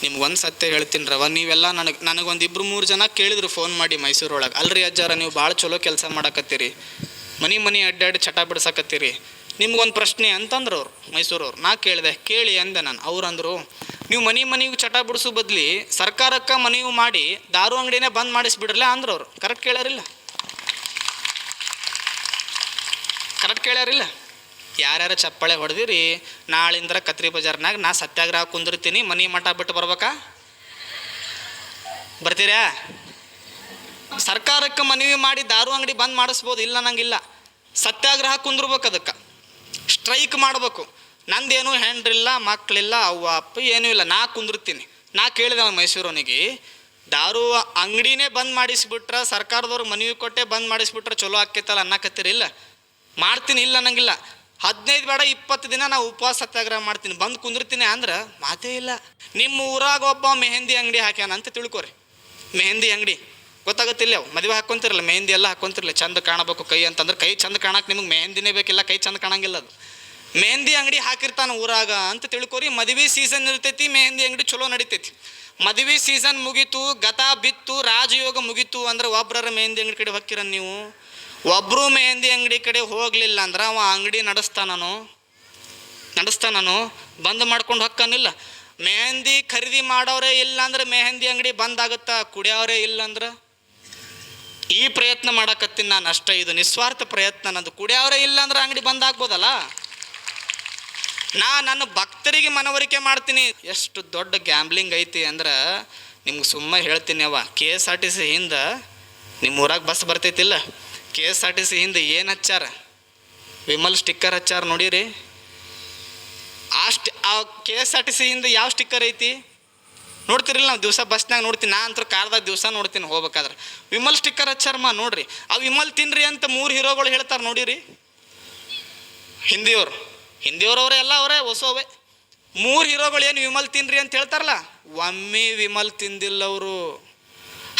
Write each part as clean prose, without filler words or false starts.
ನಿಮ್ಗೊಂದು ಸತ್ಯ ಹೇಳ್ತೀನಿ ರವ, ನೀವೆಲ್ಲ ನನಗೊಂದು 2-3 ಜನ ಕೇಳಿದ್ರು ಫೋನ್ ಮಾಡಿ ಮೈಸೂರೊಳಗೆ, ಅಲ್ರಿ ಅಜ್ಜಾರ ನೀವು ಭಾಳ ಚಲೋ ಕೆಲಸ ಮಾಡಕತ್ತೀರಿ, ಮನೆ ಅಡ್ಡಾಡಿ ಚಟ ಬಿಡ್ಸಕತ್ತೀರಿ, ನಿಮ್ಗೊಂದು ಪ್ರಶ್ನೆ ಅಂತಂದ್ರು ಅವ್ರು ಮೈಸೂರವ್ರು. ನಾ ಕೇಳಿದೆ, ಕೇಳಿ ಅಂದೆ ನಾನು. ಅವ್ರು ಅಂದರು, ನೀವು ಮನೆಗೆ ಚಟ ಬಿಡಿಸೋ ಬದಲಿ ಸರ್ಕಾರಕ್ಕೆ ಮನವಿ ಮಾಡಿ ದಾರು ಅಂಗಡಿನೇ ಬಂದ್ ಮಾಡಿಸ್ಬಿಡ್ರಲ್ಲ ಅಂದ್ರು ಅವ್ರು. ಕರೆಕ್ಟ್ ಕೇಳ್ಯಾರಿಲ್ಲ? ಯಾರ್ಯಾರು ಚಪ್ಪಾಳೆ ಹೊಡೆದಿರಿ, ನಾಳಿಂದ್ರ ಕತ್ರಿ ಬಜಾರ್ನಾಗ ನಾ ಸತ್ಯಾಗ್ರಹ ಕುಂದಿರ್ತೀನಿ, ಮನೆ ಮಠ ಬಿಟ್ಟು ಬರ್ಬೇಕಾ? ಬರ್ತೀರಾ? ಸರ್ಕಾರಕ್ಕೆ ಮನವಿ ಮಾಡಿ ದಾರು ಅಂಗಡಿ ಬಂದ್ ಮಾಡಿಸ್ಬೋದು, ಇಲ್ಲ ನಂಗಿಲ್ಲ. ಸತ್ಯಾಗ್ರಹ ಕುಂದಿರ್ಬೇಕು, ಅದಕ್ಕೆ ಸ್ಟ್ರೈಕ್ ಮಾಡಬೇಕು. ನಂದೇನು ಹೆಂಡ್ರಿಲ್ಲ, ಮಕ್ಕಳಿಲ್ಲ, ಅವ್ವ ಅಪ್ಪ ಏನೂ ಇಲ್ಲ, ನಾ ಕುಂದಿರ್ತೀನಿ. ನಾ ಕೇಳಿದೆ ಅವ್ನು ಮೈಸೂರವನಿಗೆ, ದಾರು ಅಂಗಡಿನೇ ಬಂದ್ ಮಾಡಿಸ್ಬಿಟ್ರೆ, ಸರ್ಕಾರದವ್ರು ಮನವಿ ಕೊಟ್ಟೆ ಬಂದ್ ಮಾಡಿಸ್ಬಿಟ್ರೆ ಚಲೋ ಆಕ್ಕೈತಲ್ಲ ಅನ್ನಕತ್ತೀರಿ? ಇಲ್ಲ, ಮಾಡ್ತೀನಿ, ಇಲ್ಲ ನಂಗಿಲ್ಲ. 15 ಬೇಡ 20 ದಿನ ನಾವು ಉಪವಾಸ ಸತ್ಯಾಗ್ರಹ ಮಾಡ್ತೀನಿ, ಬಂದು ಕುಂದಿರ್ತೀನಿ ಅಂದ್ರೆ ಮಾತೇ ಇಲ್ಲ. ನಿಮ್ಮ ಊರಾಗ ಒಬ್ಬ ಮೆಹಂದಿ ಅಂಗಡಿ ಹಾಕ್ಯಾನ ಅಂತ ತಿಳ್ಕೊರಿ. ಮೆಹಂದಿ ಅಂಗಡಿ ಗೊತ್ತಾಗುತ್ತಿಲ್ಲ, ಅವು ಮದುವೆ ಹಾಕ್ಕೊಂತಿರಲ್ಲ, ಮೆಹಂದಿ ಎಲ್ಲ ಹಾಕ್ಕೊಂತಿರಲ್ಲ, ಚಂದ ಕಾಣಬೇಕು ಕೈ ಅಂತಂದ್ರೆ, ಕೈ ಚಂದ ಕಾಣಕ್ಕೆ ನಿಮಗೆ ಮೆಹಂದಿನೇ ಬೇಕಿಲ್ಲ, ಕೈ ಚಂದ ಕಾಣಂಗಿಲ್ಲ. ಅದು ಮೆಹಂದಿ ಅಂಗಡಿ ಹಾಕಿರ್ತಾನೆ ಊರಾಗ ಅಂತ ತಿಳ್ಕೊರಿ. ಮದುವೆ ಸೀಸನ್ ಇರ್ತೈತಿ, ಮೆಹಂದಿ ಅಂಗಡಿ ಚಲೋ ನಡಿತೈತಿ. ಮದುವೆ ಸೀಸನ್ ಮುಗೀತು, ಗತ ಬಿತ್ತು, ರಾಜಯೋಗ ಮುಗೀತು ಅಂದ್ರೆ ಒಬ್ಬರ ಮೆಹಂದಿ ಅಂಗಡಿ ಕಡೆ ಹೊಕ್ಕಿರ ನೀವು? ಒಬ್ಬರು ಮೆಹಂದಿ ಅಂಗಡಿ ಕಡೆ ಹೋಗಲಿಲ್ಲ ಅಂದ್ರೆ ಅವ ಅಂಗಡಿ ನಡೆಸ್ತಾನೋ ಬಂದ್ ಮಾಡ್ಕೊಂಡು ಹೊಕ್ಕನಿಲ್ಲ. ಮೆಹಂದಿ ಖರೀದಿ ಮಾಡೋರೇ ಇಲ್ಲ ಅಂದ್ರೆ ಮೆಹಂದಿ ಅಂಗಡಿ ಬಂದಾಗುತ್ತಾ? ಕುಡಿಯೋರೇ ಇಲ್ಲ ಅಂದ್ರೆ? ಈ ಪ್ರಯತ್ನ ಮಾಡಕತ್ತೀನಿ ನಾನು ಅಷ್ಟೇ, ಇದು ನಿಸ್ವಾರ್ಥ ಪ್ರಯತ್ನ ನಂದು. ಕುಡಿಯೋರೇ ಇಲ್ಲ ಅಂದ್ರೆ ಅಂಗಡಿ ಬಂದ್ ಆಗ್ಬೋದಲ್ಲ. ನನ್ನ ಭಕ್ತರಿಗೆ ಮನವರಿಕೆ ಮಾಡ್ತೀನಿ. ಎಷ್ಟು ದೊಡ್ಡ ಗ್ಯಾಂಬ್ಲಿಂಗ್ ಐತಿ ಅಂದ್ರೆ ನಿಮ್ಗೆ ಸುಮ್ಮ ಹೇಳ್ತೀನಿ. ಅವ KSRTC ಹಿಂದೆ, ನಿಮ್ಮ ಊರಾಗ ಬಸ್ ಬರ್ತೈತಿಲ್ಲ, KSRTC ಹಿಂದೆ ಏನು ಹಚ್ಚಾರ? ವಿಮಲ್ ಸ್ಟಿಕ್ಕರ್ ಹಚ್ಚಾರ ನೋಡಿರಿ. ಆ KSRTC ಹಿಂದೆ ಯಾವ ಸ್ಟಿಕ್ಕರ್ ಐತಿ ನೋಡ್ತಿರಿಲ್ಲ? ನಾವು ದಿವಸ ಬಸ್ನಾಗ ನೋಡ್ತೀನಿ, ನಾ ಅಂತೂ ಕಾರ್ದಾಗ ದಿವಸ ನೋಡ್ತೀನಿ ಹೋಗ್ಬೇಕಾದ್ರೆ. ವಿಮಲ್ ಸ್ಟಿಕ್ಕರ್ ಹಚ್ಚಾರಮ್ಮ ನೋಡ್ರಿ. ಆ ವಿಮಲ್ ತಿನ್ರಿ ಅಂತ 3 ಹೀರೋಗಳು ಹೇಳ್ತಾರೆ ನೋಡಿರಿ, ಹಿಂದಿಯವ್ರವ್ರೆ ಎಲ್ಲ ಅವರೇ ಹೊಸವೇ. 3 ಹೀರೋಗಳು ಏನು ವಿಮಲ್ ತಿನ್ರಿ ಅಂತ ಹೇಳ್ತಾರಲ್ಲ, ಒಮ್ಮೆ ವಿಮಲ್ ತಿಂದಿಲ್ಲ ಅವರು.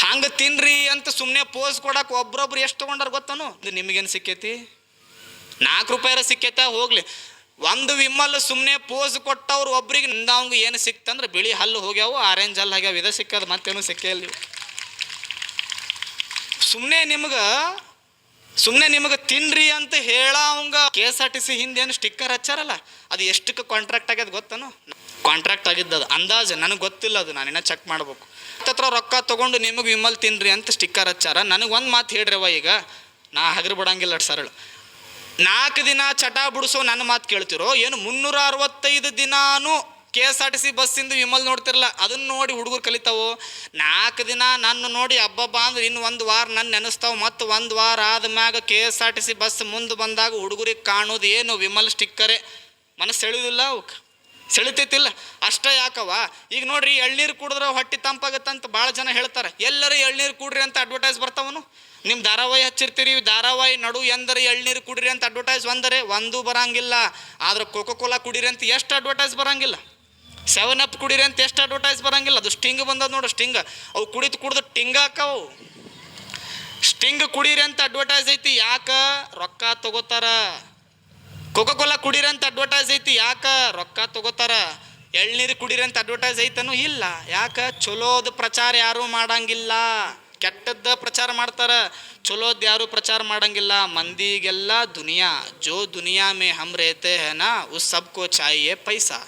ಹಂಗೆ ತಿನ್ರಿ ಅಂತ ಸುಮ್ಮನೆ ಪೋಸ್ ಕೊಡಕ್ಕೆ ಒಬ್ರೊಬ್ರು ಎಷ್ಟು ತೊಗೊಂಡಾರ ಗೊತ್ತಾನು? ನಿಮಗೇನು ಸಿಕ್ಕೈತಿ? 4 ರೂಪಾಯಿ ಸಿಕ್ಕೈತ ಹೋಗ್ಲಿ. ಒಂದು ವಿಮಲ್ ಸುಮ್ಮನೆ ಪೋಸ್ ಕೊಟ್ಟವ್ರು ಒಬ್ರಿಗೆ ಅವಂಗೆ ಏನು ಸಿಕ್ತಂದ್ರೆ ಬಿಳಿ ಹಲ್ಲು ಹೋಗ್ಯಾವು, ಆರೆಂಜ್ ಹಲ್ಲು ಆಗ್ಯಾವ, ಇದು ಸಿಕ್ಕದು, ಮತ್ತೇನು ಸಿಕ್ಕೇ ಇಲ್ಲ. ಸುಮ್ಮನೆ ನಿಮಗೆ ತಿನ್ರಿ ಅಂತ ಹೇಳ ಅವಂಗ KSRTC ಹಿಂದೆ ಏನು ಸ್ಟಿಕ್ಕರ್ ಹಚ್ಚಾರಲ್ಲ, ಅದು ಎಷ್ಟಕ್ಕೆ ಕಾಂಟ್ರಾಕ್ಟ್ ಆಗ್ಯದ ಗೊತ್ತಾನು? ಕಾಂಟ್ರಾಕ್ಟ್ ಆಗಿದ್ದದು ಅಂದಾಜು, ನನಗೆ ಗೊತ್ತಿಲ್ಲ, ಅದು ನಾನಿನ್ನ ಚೆಕ್ ಮಾಡ್ಬೇಕು. ಹತ್ರ ರೊಕ್ಕ ತೊಗೊಂಡು ನಿಮಗೆ ವಿಮಲ್ ತಿನ್ರಿ ಅಂತ ಸ್ಟಿಕ್ಕರ್ ಹಚ್ಚಾರ. ನನಗೊಂದು ಮಾತು ಹೇಳ್ರವ, ಈಗ ನಾ ಹಗರು ಬಿಡಂಗಿಲ್ಲ ಸರಳ. 4 ದಿನ ಚಟ ಬಿಡಿಸೋ ನನ್ನ ಮಾತು ಕೇಳ್ತಿರೋ ಏನು? 365 ದಿನಾನು KSRTC ಬಸ್ಸಿಂದ ವಿಮಲ್ ನೋಡ್ತಿರಲ್ಲ, ಅದನ್ನು ನೋಡಿ ಹುಡುಗರು ಕಲಿತಾವು. 4 ದಿನ ನನ್ನ ನೋಡಿ ಹಬ್ಬಬ್ಬ ಅಂದ್ರೆ ಇನ್ನು 1 ವಾರ ನನ್ನ ನೆನೆಸ್ತಾವೆ. ಮತ್ತು 1 ವಾರ ಆದ್ಮ್ಯಾಗ KSRTC ಬಸ್ ಮುಂದೆ ಬಂದಾಗ ಹುಡುಗರಿಗೆ ಕಾಣೋದು ಏನು? ವಿಮಲ್ ಸ್ಟಿಕ್ಕರೇ. ಮನಸ್ಸು ಸೆಳೆಯೋದಿಲ್ಲ ಅವಕ್ಕೆ? ಸೆಳಿತೈತಿಲ್ಲ? ಅಷ್ಟೇ ಯಾಕವ? ಈಗ ನೋಡ್ರಿ, ಎಳ್ನೀರು ಕುಡಿದ್ರೆ ಹೊಟ್ಟೆ ತಂಪಾಗತ್ತಂತ ಭಾಳ ಜನ ಹೇಳ್ತಾರೆ. ಎಲ್ಲರೂ ಎಳ್ನೀರು ಕುಡ್ರಿ ಅಂತ ಅಡ್ವರ್ಟೈಸ್ ಬರ್ತಾವನು. ನಿಮ್ಮ ಧಾರಾವಾಹಿ ಹಚ್ಚಿರ್ತೀರಿ, ಧಾರಾವಾಹಿ ನಡು ಎಂದರೆ ಎಳ್ನೀರು ಕುಡಿರಿ ಅಂತ ಅಡ್ವರ್ಟೈಸ್ ಒಂದು ಬರಂಗಿಲ್ಲ. ಆದ್ರೆ ಕೋಕೋ-ಕೋಲಾ ಕುಡಿರಿ ಅಂತ ಎಷ್ಟು ಅಡ್ವರ್ಟೈಸ್ ಬರಂಗಿಲ್ಲ. 7 ಅಪ್ ಕುಡಿರಿ ಅಂತ ಎಷ್ಟು ಅಡ್ವರ್ಟೈಸ್ ಬರಂಗಿಲ್ಲ. ಅದು ಸ್ಟಿಂಗ್ ಬಂದದ ನೋಡು, ಸ್ಟಿಂಗ್. ಅವು ಕುಡಿದು ಟಿಂಗ್ ಹಾಕವು. ಸ್ಟಿಂಗ್ ಕುಡೀರಿ ಅಂತ ಅಡ್ವರ್ಟೈಸ್ ಐತಿ, ಯಾಕೆ? ರೊಕ್ಕ ತಗೋತಾರ. ಕೋಕೋ-ಕೋಲಾ ಕುಡೀರಿ ಅಂತ ಅಡ್ವರ್ಟೈಸ್ ಐತಿ, ಯಾಕೆ? ರೊಕ್ಕ ತಗೋತಾರ. ಎಳ್ನೀರು ಕುಡೀರಿ ಅಂತ ಅಡ್ವರ್ಟೈಸ್ ಐತನೂ ಇಲ್ಲ, ಯಾಕೆ? ಚಲೋದು ಪ್ರಚಾರ ಯಾರೂ ಮಾಡಂಗಿಲ್ಲ, ಕೆಟ್ಟದ್ದ ಪ್ರಚಾರ ಮಾಡ್ತಾರ, ಚಲೋದು ಯಾರೂ ಪ್ರಚಾರ ಮಾಡಂಗಿಲ್ಲ. ಮಂದಿಗೆಲ್ಲ ದುನಿಯಾ ಮೇ ಹಮ್ ರೇತೆ ಹೇನಾ ಉಸ್ ಸಬ್ಕೋ ಚಾಹಿಯೇ ಪೈಸಾ.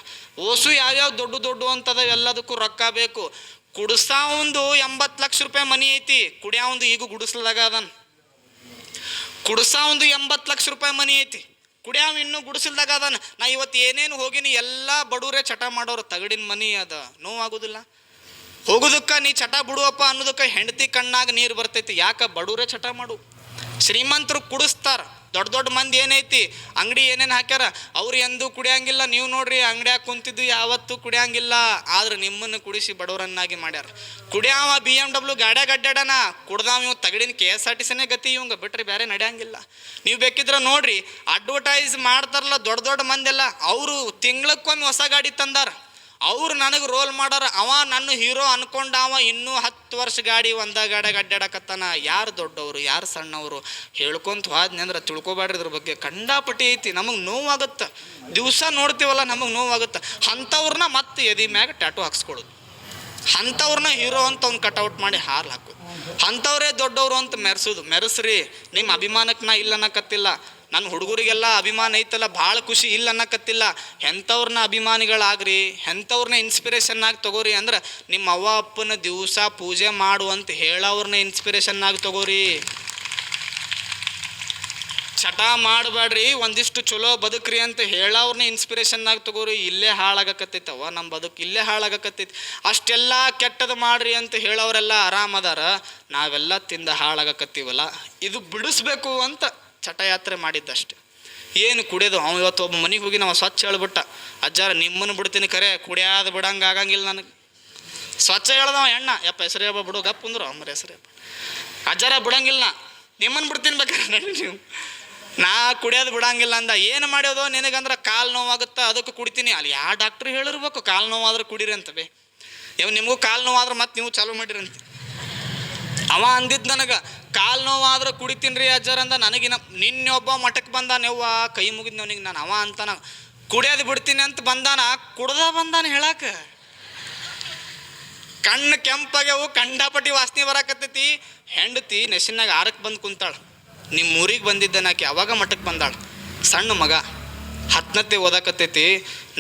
ಓಸು ಯಾವ್ಯಾವ ದೊಡ್ಡ ಅಂತದ, ಎಲ್ಲದಕ್ಕೂ ರೊಕ್ಕ ಬೇಕು. ಕುಡಿಸೋಂದು 80 ಲಕ್ಷ ರೂಪಾಯಿ ಮನಿ ಐತಿ, ಕುಡಿಯೋಂದು ಈಗ ಗುಡಿಸ್ಲದಾಗ ಅದನ್. ಕುಡಿಸೋಂದು 80 ಲಕ್ಷ ರೂಪಾಯಿ ಮನಿ ಐತಿ, ಕುಡಿಯಾವ ಇನ್ನೂ ಗುಡಿಸಲ್ದಾಗ ಅದಾನ. ನಾ ಇವತ್ತು ಏನೇನು ಹೋಗಿನಿ ಎಲ್ಲ ಬಡವರೇ ಚಟ ಮಾಡೋರು. ತಗಡಿನ ಮನಿ ಅದ, ನೋವಾಗೋದಿಲ್ಲ. ಹೋಗೋದಕ್ಕೆ ನೀ ಚಟ ಬಿಡುವಪ್ಪ ಅನ್ನೋದಕ್ಕೆ ಹೆಂಡತಿ ಕಣ್ಣಾಗ ನೀರು ಬರ್ತೈತಿ. ಯಾಕೆ? ಬಡವರೇ ಚಟ ಮಾಡು. ಶ್ರೀಮಂತರು ಕುಡಿಸ್ತಾರ. ದೊಡ್ಡ ಮಂದಿ ಏನೈತಿ ಅಂಗಡಿ ಏನೇನು ಹಾಕ್ಯಾರ, ಅವ್ರು ಎಂದೂ ಕುಡಿಯಂಗಿಲ್ಲ. ನೀವು ನೋಡ್ರಿ, ಅಂಗಡಿಯಾಗ ಕುಂತಿದ್ದು ಯಾವತ್ತೂ ಕುಡಿಯಂಗಿಲ್ಲ. ಆದ್ರೆ ನಿಮ್ಮನ್ನು ಕುಡಿಸಿ ಬಡವರನ್ನಾಗಿ ಮಾಡ್ಯಾರ. ಕುಡಿಯಾವ BMW ಗಾಡ್ಯಾಗ ಅಡ್ಡಾಡನ, ಕುಡ್ದಾವ ಇವ್ ತಗಡಿನ KSRTCನೇ ಗತಿ ಇವಂಗ, ಬಿಟ್ರೆ ಬೇರೆ ನಡೆಯಂಗಿಲ್ಲ. ನೀವು ಬೇಕಿದ್ರೆ ನೋಡ್ರಿ, ಅಡ್ವರ್ಟೈಸ್ ಮಾಡ್ತಾರಲ್ಲ ದೊಡ್ಡ ಮಂದೆಲ್ಲ, ಅವರು ತಿಂಗ್ಳಕ್ಕೊಮ್ಮೆ ಹೊಸ ಗಾಡಿ ತಂದಾರ. ಅವ್ರು ನನಗೆ ರೋಲ್ ಮಾಡಾರ. ಅವ ನನ್ನ ಹೀರೋ ಅನ್ಕೊಂಡ, ಅವ ಇನ್ನೂ 10 ವರ್ಷ ಗಾಡಿ ಒಂದ ಗಾಡಿಯಾಗ ಅಡ್ಡಾಡಕತ್ತಾನ. ಯಾರು ದೊಡ್ಡವರು ಯಾರು ಸಣ್ಣವರು ಹೇಳ್ಕೊಂತ ಹೋದ್ನಿ ಅಂದ್ರೆ ತಿಳ್ಕೊಬ್ಯಾಡ್ರಿ. ಇದ್ರ ಬಗ್ಗೆ ಕಂಡಾಪಟ್ಟಿ ಐತಿ. ನಮಗೆ ನೋವಾಗುತ್ತೆ, ದಿವಸ ನೋಡ್ತೀವಲ್ಲ, ನಮಗೆ ನೋವಾಗುತ್ತೆ. ಅಂಥವ್ರನ್ನ ಮತ್ತೆ ಎದಿ ಮ್ಯಾಗ ಟ್ಯಾಟು ಹಾಕ್ಸ್ಕೊಳ್ಳೋದು. ಅಂಥವ್ರನ್ನ ಹೀರೋ ಅಂತ ಅವ್ನು ಕಟ್ಔಟ್ ಮಾಡಿ ಹಾರ್ಲು ಹಾಕೋದು, ಅಂಥವ್ರೇ ದೊಡ್ಡವರು ಅಂತ ಮೆರೆಸ್ರಿ. ನಿಮ್ಮ ಅಭಿಮಾನಕ್ಕೆ ನಾ ಇಲ್ಲ ಅನ್ನಕತ್ತಿಲ್ಲ, ನನ್ನ ಹುಡುಗರಿಗೆಲ್ಲ ಅಭಿಮಾನ ಐತಲ್ಲ ಭಾಳ ಖುಷಿ ಇಲ್ಲ ಅನ್ನಕತ್ತಿಲ್ಲ. ಎಂಥವ್ರನ್ನ ಅಭಿಮಾನಿಗಳಾಗ್ರಿ, ಎಂಥವ್ರನ್ನ ಇನ್ಸ್ಪಿರೇಷನ್ನಾಗಿ ತಗೋರಿ. ಅಂದ್ರೆ ನಿಮ್ಮ ಅವ್ವ ಅಪ್ಪನ ದಿವಸ ಪೂಜೆ ಮಾಡು ಅಂತ ಹೇಳೋವ್ರನ್ನ ಇನ್ಸ್ಪಿರೇಷನ್ನಾಗಿ ತಗೋರಿ. ಚಟ ಮಾಡಬೇಡ್ರಿ, ಒಂದಿಷ್ಟು ಚಲೋ ಬದುಕ್ರಿ ಅಂತ ಹೇಳೋವ್ರನ್ನ ಇನ್ಸ್ಪಿರೇಷನ್ನಾಗಿ ತಗೋರಿ. ಇಲ್ಲೇ ಹಾಳಾಗಕತ್ತೈತವ ನಮ್ಮ ಬದುಕು, ಇಲ್ಲೇ ಹಾಳಾಗಕತ್ತೈತಿ. ಅಷ್ಟೆಲ್ಲ ಕೆಟ್ಟದ್ದು ಮಾಡ್ರಿ ಅಂತ ಹೇಳೋರೆಲ್ಲ ಆರಾಮದಾರ, ನಾವೆಲ್ಲ ತಿಂದ ಹಾಳಾಗಕತ್ತೀವಲ್ಲ. ಇದು ಬಿಡಿಸ್ಬೇಕು ಅಂತ ಚಟಯಾತ್ರೆ ಮಾಡಿದ್ದಷ್ಟೆ. ಏನು ಕುಡಿಯೋದು. ಅವ ಇವತ್ತು ಒಬ್ಬ ಮನೆಗೆ ಹೋಗಿ ನಾವು ಸ್ವಚ್ಛ ಹೇಳ್ಬಿಟ್ಟ, ಅಜ್ಜಾರ ನಿಮ್ಮನ್ನು ಬಿಡ್ತೀನಿ ಖರೆ, ಕುಡಿಯೋದು ಬಿಡಂಗೆ ಆಗಂಗಿಲ್ಲ ನನಗೆ. ಸ್ವಚ್ಛ ಹೇಳ್ದವ ಎಣ್ಣ, ಯಪ್ಪ ಹೆಸರು ಹಬ್ಬ ಬಿಡು ಗಪ್ ಅಂದ್ರು ಅಮ್ಮರ ಹೆಸರು ಹಬ್ಬ. ಅಜ್ಜಾರ ಬಿಡಂಗಿಲ್ಲ, ನಿಮ್ಮನ್ನು ಬಿಡ್ತೀನಿ ಬೇಕಾದ್ರೆ ನಡಿ ನೀವು, ನಾ ಕುಡಿಯೋದು ಬಿಡಂಗಿಲ್ಲ ಅಂದ. ಏನು ಮಾಡ್ಯೋದು ನಿನಗಂದ್ರೆ ಕಾಲು ನೋವಾಗುತ್ತೆ ಅದಕ್ಕೆ ಕುಡಿತೀನಿ. ಅಲ್ಲಿ ಯಾವ ಡಾಕ್ಟ್ರ್ ಹೇಳಿರ್ಬೇಕು ಕಾಲು ನೋವಾದ್ರೆ ಕುಡೀರಿ ಅಂತ ಬೇ. ನಿಮಗೂ ಕಾಲು ನೋವಾದ್ರೆ ಮತ್ತೆ ನೀವು ಚಾಲೂ ಮಾಡಿರಂತ. ಅವ ಅಂದಿದ್ದು ನನಗೆ, ಕಾಲು ನೋವಾದ್ರೆ ಕುಡಿತೀನಿ ರೀ ಅಜ್ಜಾರ ಅಂದ. ನನಗಿನ ನಿನ್ನೊಬ್ಬ ಮಠಕ್ಕೆ ಬಂದಾನೆವ್ವ, ಕೈ ಮುಗಿದ್ನವನಿಗೆ ನಾನು. ಅವ ಅಂತಾನ ಕುಡಿಯೋದು ಬಿಡ್ತೀನಿ ಅಂತ ಬಂದಾನ, ಕುಡ್ದ ಬಂದಾನ ಹೇಳಾಕ. ಕಣ್ಣು ಕೆಂಪಾಗ್ಯವು, ಕಂಡಾಪಟ್ಟಿ ವಾಸನೆ ಬರಾಕತ್ತೈತಿ. ಹೆಂಡತಿ ನೆಸಿನಾಗ ಆರಕ್ಕೆ ಬಂದು ಕುಂತಾಳು. ನಿಮ್ಮ ಊರಿಗೆ ಬಂದಿದ್ದನಾಕಿ ಅವಾಗ ಮಠಕ್ಕೆ ಬಂದಾಳು. ಸಣ್ಣ ಮಗ 10ನೇ ಓದಾಕತ್ತೈತಿ,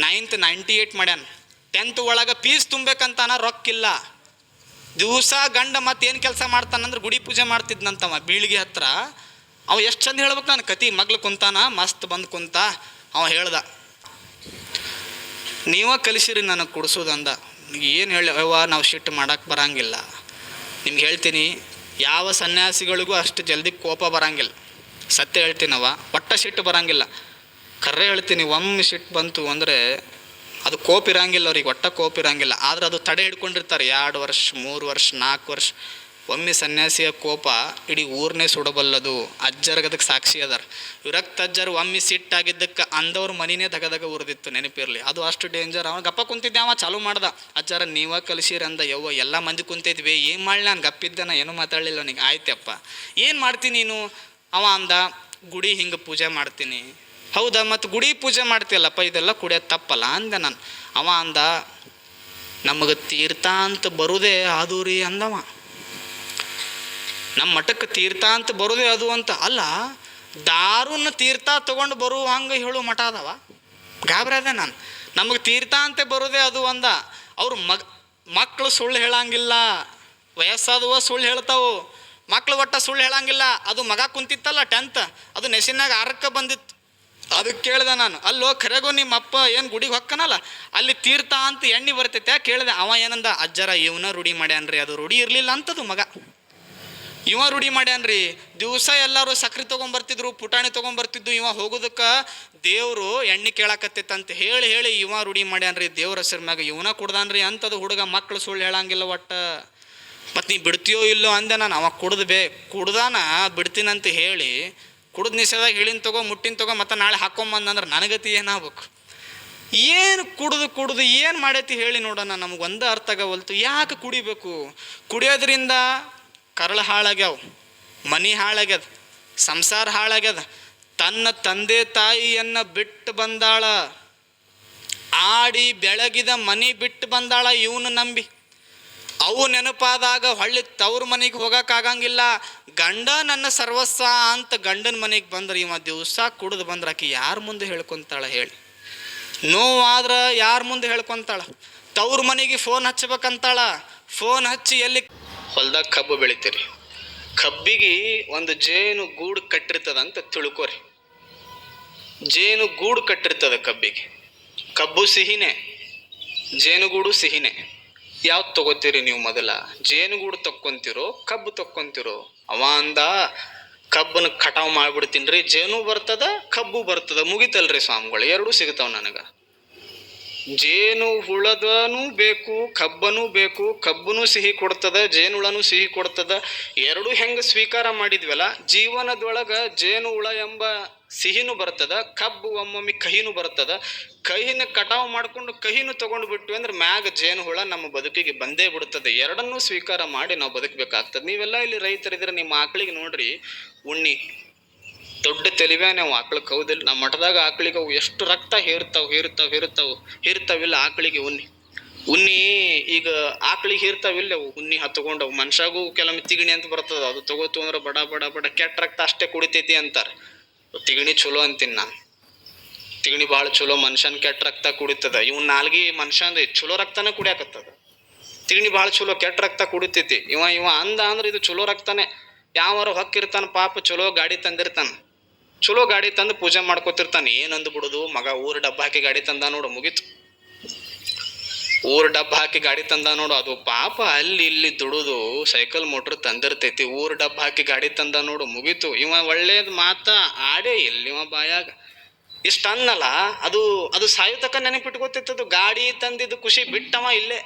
9th 98 ಮಾಡ್ಯಾನ. 10th ಒಳಗೆ ಫೀಸ್ ತುಂಬಬೇಕಂತಾನ, ರೊಕ್ಕಿಲ್ಲ. ದಿವಸ ಗಂಡ ಮತ್ತೇನು ಕೆಲಸ ಮಾಡ್ತಾನಂದ್ರೆ ಗುಡಿ ಪೂಜೆ ಮಾಡ್ತಿದ್ನಂತವ ಬೀಳಿಗೆ ಹತ್ರ. ಅವ ಎಷ್ಟು ಚಂದ ಹೇಳ್ಬೇಕು ನಾನು ಕತಿ. ಮಗ್ಳು ಕುಂತಾನ, ಮಸ್ತ್ ಬಂದು ಕುಂತ. ಅವ ಹೇಳ್ದ, ನೀವ ಕಲಿಸಿರಿ ನನಗೆ ಕುಡಿಸೋದಂದ. ಏನು ಹೇಳವ್ವ, ನಾವು ಶಿಟ್ಟು ಮಾಡೋಕ್ಕೆ ಬರಂಗಿಲ್ಲ. ನಿಮ್ಗೆ ಹೇಳ್ತೀನಿ, ಯಾವ ಸನ್ಯಾಸಿಗಳಿಗೂ ಅಷ್ಟು ಜಲ್ದಿ ಕೋಪ ಬರಂಗಿಲ್ಲ. ಸತ್ಯ ಹೇಳ್ತೀನವ, ಒಟ್ಟ ಸಿಟ್ಟು ಬರಂಗಿಲ್ಲ. ಕರ್ರೆ ಹೇಳ್ತೀನಿ, ಒಮ್ಮೆ ಸಿಟ್ಟು ಬಂತು ಅಂದರೆ ಅದು ಕೋಪ ಇರಂಗಿಲ್ಲ ಅವ್ರಿಗೆ, ಒಟ್ಟ ಕೋಪ ಇರಂಗಿಲ್ಲ. ಆದ್ರೆ ಅದು ತಡೆ ಹಿಡ್ಕೊಂಡಿರ್ತಾರೆ 2 ವರ್ಷ 3 ವರ್ಷ 4 ವರ್ಷ. ಒಮ್ಮೆ ಸನ್ಯಾಸಿಯ ಕೋಪ ಇಡೀ ಊರನ್ನೇ ಸುಡಬಲ್ಲದು. ಅಜ್ಜರ್ಗದಕ್ಕೆ ಸಾಕ್ಷಿ ಅದಾರ. ವಿರಕ್ತ ಅಜ್ಜರು ಒಮ್ಮೆ ಸಿಟ್ಟಾಗಿದ್ದಕ್ಕೆ ಅಂದವ್ರ ಮನಿನೇ ದಗದಗ ಉರಿದಿತ್ತು, ನೆನಪಿರಲಿ. ಅದು ಅಷ್ಟು ಡೇಂಜರ್. ಅವ ಗಪ್ಪ ಕುಂತಿದ್ದೆ, ಅವ ಚಾಲೂ ಮಾಡ್ದ, ಅಜ್ಜಾರ ನೀವ ಕಲಿಸಿರಿ ಅಂದ. ಯವ್ವ ಎಲ್ಲ ಮಂದಿ ಕುಂತಿದ್ವಿ, ಏನು ಮಾಡಲಿ, ನಾನು ಗಪ್ಪಿದ್ದೆ, ನಾ ಏನೂ ಮಾತಾಡಲಿಲ್ಲ ಅವನಿಗೆ. ಆಯ್ತಪ್ಪ ಏನು ಮಾಡ್ತೀನಿ ನೀನು? ಅವ ಅಂದ, ಗುಡಿ ಹಿಂಗೆ ಪೂಜೆ ಮಾಡ್ತೀನಿ. ಹೌದಾ, ಮತ್ತು ಗುಡಿ ಪೂಜೆ ಮಾಡ್ತೀಯಲ್ಲಪ್ಪ, ಇದೆಲ್ಲ ಕುಡಿಯೋದು ತಪ್ಪಲ್ಲ ಅಂದೆ ನಾನು. ಅವ ಅಂದ, ನಮಗೆ ತೀರ್ಥ ಅಂತ ಬರುದೇ ಅದು ರೀ ಅಂದವ. ನಮ್ಮ ಮಠಕ್ಕೆ ತೀರ್ಥ ಅಂತ ಬರೋದೇ ಅದು ಅಂತ ಅಲ್ಲ, ದಾರುನ ತೀರ್ಥ ತೊಗೊಂಡು ಬರುವ ಹಂಗೆ ಹೇಳು ಮಠ ಅದಾವ. ಗಾಬರಿ ಅದೇ ನಾನು. ನಮಗೆ ತೀರ್ಥ ಅಂತ ಬರೋದೇ ಅದು ಅಂದ. ಅವ್ರು ಮಕ್ಕಳು ಸುಳ್ಳು ಹೇಳಂಗಿಲ್ಲ, ವಯಸ್ಸಾದವ ಸುಳ್ಳು ಹೇಳ್ತಾವು, ಮಕ್ಕಳು ಒಟ್ಟ ಸುಳ್ಳು ಹೇಳಂಗಿಲ್ಲ. ಅದು ಮಗ ಕುಂತಿತ್ತಲ್ಲ 10th, ಅದು ನೆಸಿನಾಗ 6ಕ್ಕೆ ಬಂದಿತ್ತು. ಅದಕ್ಕೆ ಕೇಳಿದೆ ನಾನು, ಅಲ್ಲೋ ಖರೆಗೂ ನಿಮ್ಮ ಅಪ್ಪ ಏನು ಗುಡಿಗೆ ಹೊಕ್ಕನಲ್ಲ, ಅಲ್ಲಿ ತೀರ್ಥ ಅಂತ ಎಣ್ಣೆ ಬರ್ತೈತೆ ಕೇಳಿದೆ. ಅವ ಏನಂದ, ಅಜ್ಜರ ಇವನ ರೂಢಿ ಮಾಡ್ಯಾನ್ರಿ, ಅದು ರೂಢಿ ಇರಲಿಲ್ಲ ಅಂತದು ಮಗ. ಇವ ರೂಢಿ ಮಾಡ್ಯಾನ್ರಿ. ದಿವಸ ಎಲ್ಲರೂ ಸಕ್ರೆ ತೊಗೊಂಬರ್ತಿದ್ರು, ಪುಟಾಣಿ ತೊಗೊಂಬರ್ತಿದ್ದು. ಇವ ಹೋಗೋದಕ್ಕೆ ದೇವರು ಎಣ್ಣೆ ಕೇಳಾಕತ್ತೈತಂತ ಹೇಳಿ ಹೇಳಿ ಇವ ರೂಢಿ ಮಾಡ್ಯಾನ್ರಿ. ದೇವ್ರ ಹೆಸರು ಮ್ಯಾಗ ಇವನ ಕುಡ್ದಾನ್ರಿ ಅಂತದು ಹುಡುಗ. ಮಕ್ಕಳು ಸುಳ್ಳು ಹೇಳಂಗಿಲ್ಲ ಒಟ್ಟ. ಮತ್ತು ನೀ ಬಿಡ್ತೀಯೋ ಇಲ್ಲೋ ಅಂದೆ ನಾನು. ಅವ ಕುಡ್ದಾನ ಬಿಡ್ತೀನಂತ ಹೇಳಿ ಕುಡ್ದು ನಿಷೇಧಾಗ ಹೇಳಿನ ತಗೋ, ಮುಟ್ಟಿನ ತಗೋ, ಮತ್ತು ನಾಳೆ ಹಾಕೊಂಬಂದಂದ್ರೆ ನನಗತಿ ಏನಾಗ್ಬೇಕು? ಏನು ಕುಡ್ದು ಏನು ಮಾಡೈತಿ ಹೇಳಿ ನೋಡೋಣ. ನಮ್ಗೆ ಒಂದು ಅರ್ಥ ಆಗವಲ್ತು. ಯಾಕೆ ಕುಡಿಬೇಕು? ಕುಡಿಯೋದ್ರಿಂದ ಕರಳು ಹಾಳಾಗ್ಯಾವ, ಮನೆ ಹಾಳಾಗ್ಯದ, ಸಂಸಾರ ಹಾಳಾಗ್ಯದ. ತನ್ನ ತಂದೆ ತಾಯಿಯನ್ನು ಬಿಟ್ಟು ಬಂದಾಳ, ಆಡಿ ಬೆಳಗಿದ ಮನೆ ಬಿಟ್ಟು ಬಂದಾಳ ಇವನು ನಂಬಿ. ಅವು ನೆನಪಾದಾಗ ಹೊಳ್ಳಿ ತವ್ರ ಮನೆಗೆ ಹೋಗೋಕ್ಕಾಗಂಗಿಲ್ಲ. ಗಂಡ ನನ್ನ ಸರ್ವಸ್ವ ಅಂತ ಗಂಡನ ಮನೆಗೆ ಬಂದ್ರೆ ಇವ ದಿವಸ ಕುಡಿದು ಬಂದ್ರೆ ಆಕೆ ಯಾರ ಮುಂದೆ ಹೇಳ್ಕೊತಾಳ ಹೇಳಿ? ನೋವಾದ್ರೆ ಯಾರ ಮುಂದೆ ಹೇಳ್ಕೊತಾಳ? ತವ್ರ ಮನೆಗೆ ಫೋನ್ ಹಚ್ಬೇಕಂತಾಳ. ಫೋನ್ ಹಚ್ಚಿ ಎಲ್ಲಿ ಹೊಲ್ದಾಗ ಕಬ್ಬು ಬೆಳಿತೀರಿ, ಕಬ್ಬಿಗೆ ಒಂದು ಜೇನು ಗೂಡು ಕಟ್ಟಿರ್ತದ ಅಂತ ತಿಳ್ಕೊರಿ. ಜೇನು ಗೂಡು ಕಟ್ಟಿರ್ತದ ಕಬ್ಬಿಗೆ. ಕಬ್ಬು ಸಿಹಿನೇ, ಜೇನುಗೂಡು ಸಿಹಿನೇ. ಯಾವ್ದು ತಗೋತೀರಿ ನೀವು? ಮೊದಲ ಜೇನುಗೂಡು ತಕ್ಕೊಂತಿರೋ ಕಬ್ಬು ತಕ್ಕೊಂತಿರೋ? ಅವ ಅಂದ, ಕಬ್ಬನ ಕಟಾವು ಮಾಡ್ಬಿಡ್ತೀನಿ ರೀ, ಜೇನು ಬರ್ತದ ಕಬ್ಬು ಬರ್ತದ, ಮುಗಿತಲ್ರಿ ಸ್ವಾಮಿಗಳು, ಎರಡೂ ಸಿಗ್ತಾವ ನನಗೆ. ಜೇನು ಹುಳದನೂ ಬೇಕು, ಕಬ್ಬನೂ ಬೇಕು. ಕಬ್ಬನು ಸಿಹಿ ಕೊಡ್ತದ, ಜೇನುಳನೂ ಸಿಹಿ ಕೊಡ್ತದ. ಎರಡು ಹೆಂಗೆ ಸ್ವೀಕಾರ ಮಾಡಿದ್ವಲ್ಲ, ಜೀವನದೊಳಗೆ ಜೇನು ಹುಳ ಎಂಬ ಸಿಹಿನೂ ಬರ್ತದ, ಕಬ್ಬು ಒಮ್ಮೊಮ್ಮೆ ಕಹಿನೂ ಬರ್ತದ. ಕಹಿನ ಕಟಾವು ಮಾಡ್ಕೊಂಡು ಕಹಿನೂ ತಗೊಂಡು ಬಿಟ್ವಿ ಅಂದ್ರೆ ಮ್ಯಾಗ ಜೇನು ಹುಳ ನಮ್ಮ ಬದುಕಿಗೆ ಬಂದೇ ಬಿಡ್ತದೆ. ಎರಡನ್ನೂ ಸ್ವೀಕಾರ ಮಾಡಿ ನಾವು ಬದುಕಬೇಕಾಗ್ತದೆ. ನೀವೆಲ್ಲ ಇಲ್ಲಿ ರೈತರಿದ್ರೆ ನಿಮ್ಮ ಆಕಳಿಗೆ ನೋಡ್ರಿ, ಉಣ್ಣಿ ದೊಡ್ಡ ತೆಲಿವೆ ನಾವು ಆಕಳಕ್ಕೆ. ಹೌದಿಲ್ಲ? ನಮ್ಮ ಮಠದಾಗ ಆಕಳಿಗೆ ಅವು ಎಷ್ಟು ರಕ್ತ ಹೇರ್ತಾವಿಲ್ಲ ಆಕಳಿಗೆ ಉಣ್ಣಿ. ಉನ್ನಿ ಈಗ ಆಕಳಿಗೆ ಹೀರ್ತಾವಿಲ್ಲ ಅವು ಉನ್ನಿ ಹತ್ಕೊಂಡವು ಮನುಷ್ಯಾಗೂ ಕೆಲವೊಮ್ಮೆ ತಿಗಣಿ ಅಂತ ಬರ್ತದ, ಅದು ತಗೋತು ಅಂದ್ರೆ ಬಡ ಬಡ ಬಡ ಕೆಟ್ಟ ರಕ್ತ ಅಷ್ಟೇ ಕುಡಿತೈತಿ ಅಂತಾರೆ. ತಿಗಣಿ ಚಲೋ ಅಂತೀನಿ ನಾನು. ತಿಗಣಿ ಭಾಳ ಚಲೋ, ಮನುಷ್ಯನ್ ಕೆಟ್ಟ ರಕ್ತ ಕುಡಿತದ. ಇವ್ ನಾಲ್ಗಿ ಮನುಷ್ಯಂದ ಚಲೋ ರಕ್ತನ ಕುಡಿಯಾಕತ್ತದ. ತಿಗಣಿ ಭಾಳ ಚಲೋ, ಕೆಟ್ಟ ರಕ್ತ ಕುಡಿತೈತಿ. ಇವ ಅಂದ ಅಂದ್ರೆ ಇದು ಚಲೋ ರಕ್ತನೇ. ಯಾವಾರ ಹೊಕ್ಕಿರ್ತಾನ ಪಾಪ, ಚಲೋ ಗಾಡಿ ತಂದಿರ್ತಾನ, ಚಲೋ ಗಾಡಿ ತಂದು ಪೂಜೆ ಮಾಡ್ಕೊತಿರ್ತಾನೆ. ಏನಂದು ಬಿಡುದು, ಮಗ ಊರ್ ಡಬ್ಬ ಹಾಕಿ ಗಾಡಿ ತಂದ ನೋಡು, ಮುಗೀತು. ಊರ್ ಡಬ್ಬ ಹಾಕಿ ಗಾಡಿ ತಂದ ನೋಡು, ಅದು ಪಾಪ ಅಲ್ಲಿ ಇಲ್ಲಿ ದುಡುದು ಸೈಕಲ್ ಮೋಟ್ರ್ ತಂದಿರ್ತೈತಿ. ಊರ್ ಡಬ್ಬ ಹಾಕಿ ಗಾಡಿ ತಂದ ನೋಡು, ಮುಗೀತು. ಇವ ಒಳ್ಳೇದ್ ಮಾತ ಆಡೇ ಇಲ್ಲಿ ಇವ ಬಾಯಾಗ ಇಷ್ಟ ಅನ್ನಲ್ಲ. ಅದು ಸಾಯುತಕ್ಕ ನೆನಪಿಟ್ಕೋತಿತ್ತದು. ಗಾಡಿ ತಂದಿದ್ದು ಖುಷಿ ಬಿಟ್ಟವ ಇಲ್ಲೇ.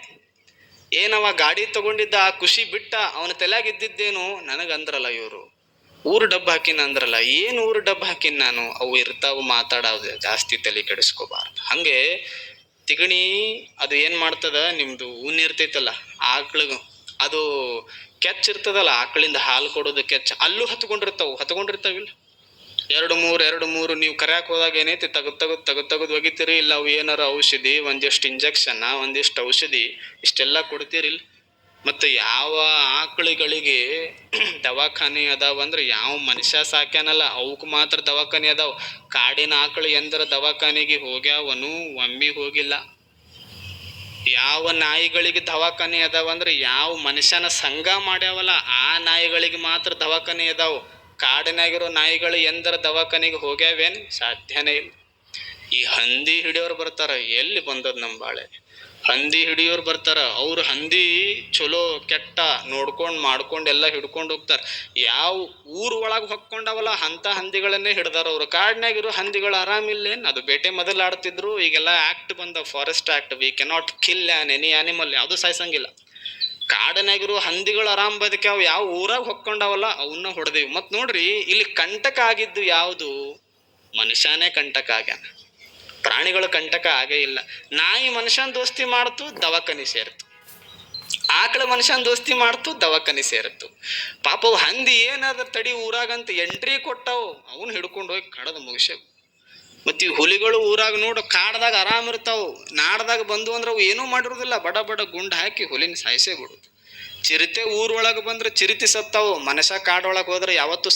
ಏನವ ಗಾಡಿ ತಗೊಂಡಿದ್ದ ಆ ಖುಷಿ ಬಿಟ್ಟ, ಅವನ ತಲೆಯಾಗ ಇದ್ದಿದ್ದೇನು, ನನಗಂದ್ರಲ್ಲ ಇವರು ಊರು ಡಬ್ಬ ಹಾಕಿನ ಅಂದ್ರಲ್ಲ. ಏನು ಊರು ಡಬ್ಬ ಹಾಕಿನ ನಾನು, ಅವು ಇರ್ತಾವು, ಮಾತಾಡೋದು ಜಾಸ್ತಿ ತಲೆ ಕೆಡಿಸ್ಕೋಬಾರ್ದು. ಹಂಗೆ ತಿಗಣಿ ಅದು ಏನ್ ಮಾಡ್ತದ, ನಿಮ್ದು ಇರ್ತೈತಲ್ಲ ಆಕಳಿಗೆ, ಅದು ಕೆಚ್ಚಿರ್ತದಲ್ಲ, ಆಕಳಿಂದ ಹಾಲು ಕೊಡೋದು ಕೆಚ್ಚ, ಅಲ್ಲೂ ಹತ್ಕೊಂಡಿರ್ತಾವಿಲ್ಲ. ಎರಡು ಮೂರು ನೀವು ಕರ್ಯಾಕ್ ಹೋದಾಗ ಏನೈತಿ, ತೆಗದ್ ಒಗಿತೀರಿ. ಇಲ್ಲ ಅವು ಏನಾರ ಔಷಧಿ, ಒಂದಿಷ್ಟು ಇಂಜೆಕ್ಷನ್, ಒಂದಿಷ್ಟು ಔಷಧಿ, ಇಷ್ಟೆಲ್ಲ ಕೊಡ್ತೀರಿಲ್ಲ. ಮತ್ತು ಯಾವ ಆಕಳುಗಳಿಗೆ ದವಾಖಾನೆ ಅದಾವಂದ್ರೆ, ಯಾವ ಮನುಷ್ಯ ಸಾಕ್ಯಾನಲ್ಲ ಅವಕ್ಕೆ ಮಾತ್ರ ದವಾಖಾನೆ ಅದಾವ. ಕಾಡಿನ ಆಕಳು ಎಂದರ ದವಾಖಾನೆಗೆ ಹೋಗ್ಯಾವನು ಒಮ್ಮೆ ಹೋಗಿಲ್ಲ. ಯಾವ ನಾಯಿಗಳಿಗೆ ದವಾಖಾನೆ ಅದಾವಂದ್ರೆ, ಯಾವ ಮನುಷ್ಯನ ಸಂಘ ಮಾಡ್ಯಾವಲ್ಲ ಆ ನಾಯಿಗಳಿಗೆ ಮಾತ್ರ ದವಾಖಾನೆ ಅದಾವ. ಕಾಡಿನಾಗಿರೋ ನಾಯಿಗಳು ಎಂದರ ದವಾಖಾನೆಗೆ ಹೋಗ್ಯಾವೇನ್, ಸಾಧ್ಯನೇ ಇಲ್ಲ. ಈ ಹಂದಿ ಹಿಡಿಯೋರು ಬರ್ತಾರ, ಎಲ್ಲಿ ಬಂದದ್ ನಮ್ಮ ಬಾಳೆ. ಹಂದಿ ಹಿಡಿಯೋರು ಬರ್ತಾರ, ಅವ್ರು ಹಂದಿ ಚಲೋ ಕೆಟ್ಟ ನೋಡ್ಕೊಂಡ್ ಮಾಡ್ಕೊಂಡ್ ಎಲ್ಲ ಹಿಡ್ಕೊಂಡು ಹೋಗ್ತಾರ. ಯಾವ ಊರ್ ಒಳಗೆ ಹೊಕ್ಕೊಂಡವಲ್ಲ ಅಂತ ಹಂದಿಗಳನ್ನೇ ಹಿಡ್ದಾರ ಅವ್ರು. ಕಾಡ್ನಾಗಿರೋ ಹಂದಿಗಳು ಆರಾಮಿಲ್ಲೇನ್, ಅದು ಬೇಟೆ ಮೊದಲು ಆಡ್ತಿದ್ರು. ಈಗೆಲ್ಲ ಆಕ್ಟ್ ಬಂದ, forest act, we cannot kill on any animal, ಯಾವುದು ಸಾಯ್ಸಂಗಿಲ್ಲ. ಕಾಡನಾಗಿರೋ ಹಂದಿಗಳು ಆರಾಮ್ ಬದುಕ್ಯಾವ. ಯಾವ ಊರಾಗ ಹೊಕ್ಕೊಂಡವಲ್ಲ ಅವನ್ನ ಹೊಡೆದೇವಿ. ಮತ್ ನೋಡ್ರಿ, ಇಲ್ಲಿ ಕಂಟಕ ಆಗಿದ್ದು ಯಾವುದು, ಮನುಷ್ಯನೇ ಕಂಟಕ ಆಗ್ಯಾನ, ಪ್ರಾಣಿಗಳು ಕಂಟಕ ಆಗೇ ಇಲ್ಲ. ನಾಯಿ ಮನುಷ್ಯನ್ ದೋಸ್ತಿ ಮಾಡ್ತು, ದವಾಖಾನಿ ಸೇರ್ತು. ಆಕಳ ಮನುಷ್ಯನ್ ದೋಸ್ತಿ ಮಾಡ್ತು, ದವಾಖಾನಿ ಸೇರ್ತು. ಪಾಪ ಅವು ಹಂದಿ ಏನಾದ್ರ ತಡಿ ಊರಾಗಂತ ಎಂಟ್ರಿ ಕೊಟ್ಟವು, ಅವನ್ ಹಿಡ್ಕೊಂಡು ಹೋಗಿ ಕಡದ ಮುಗಿಸೇವು. ಮತ್ತ ಈ ಹುಲಿಗಳು ಊರಾಗ ನೋಡು, ಕಾಡ್ದಾಗ ಆರಾಮ್ ಇರ್ತಾವು, ನಾಡ್ದಾಗ ಬಂದು ಅಂದ್ರೆ ಅವು ಏನೂ ಮಾಡಿರೋದಿಲ್ಲ, ಬಡ ಬಡ ಗುಂಡ್ ಹಾಕಿ ಹುಲಿನ ಸಾಯಿಸೇ ಬಿಡುದು. ಚಿರತೆ ಊರೊಳಗೆ ಬಂದ್ರೆ ಚಿರತೆ ಸತ್ತಾವು, ಮನುಷ್ಯ ಕಾಡೊಳಗೆ ಹೋದ್ರೆ ಯಾವತ್ತೂ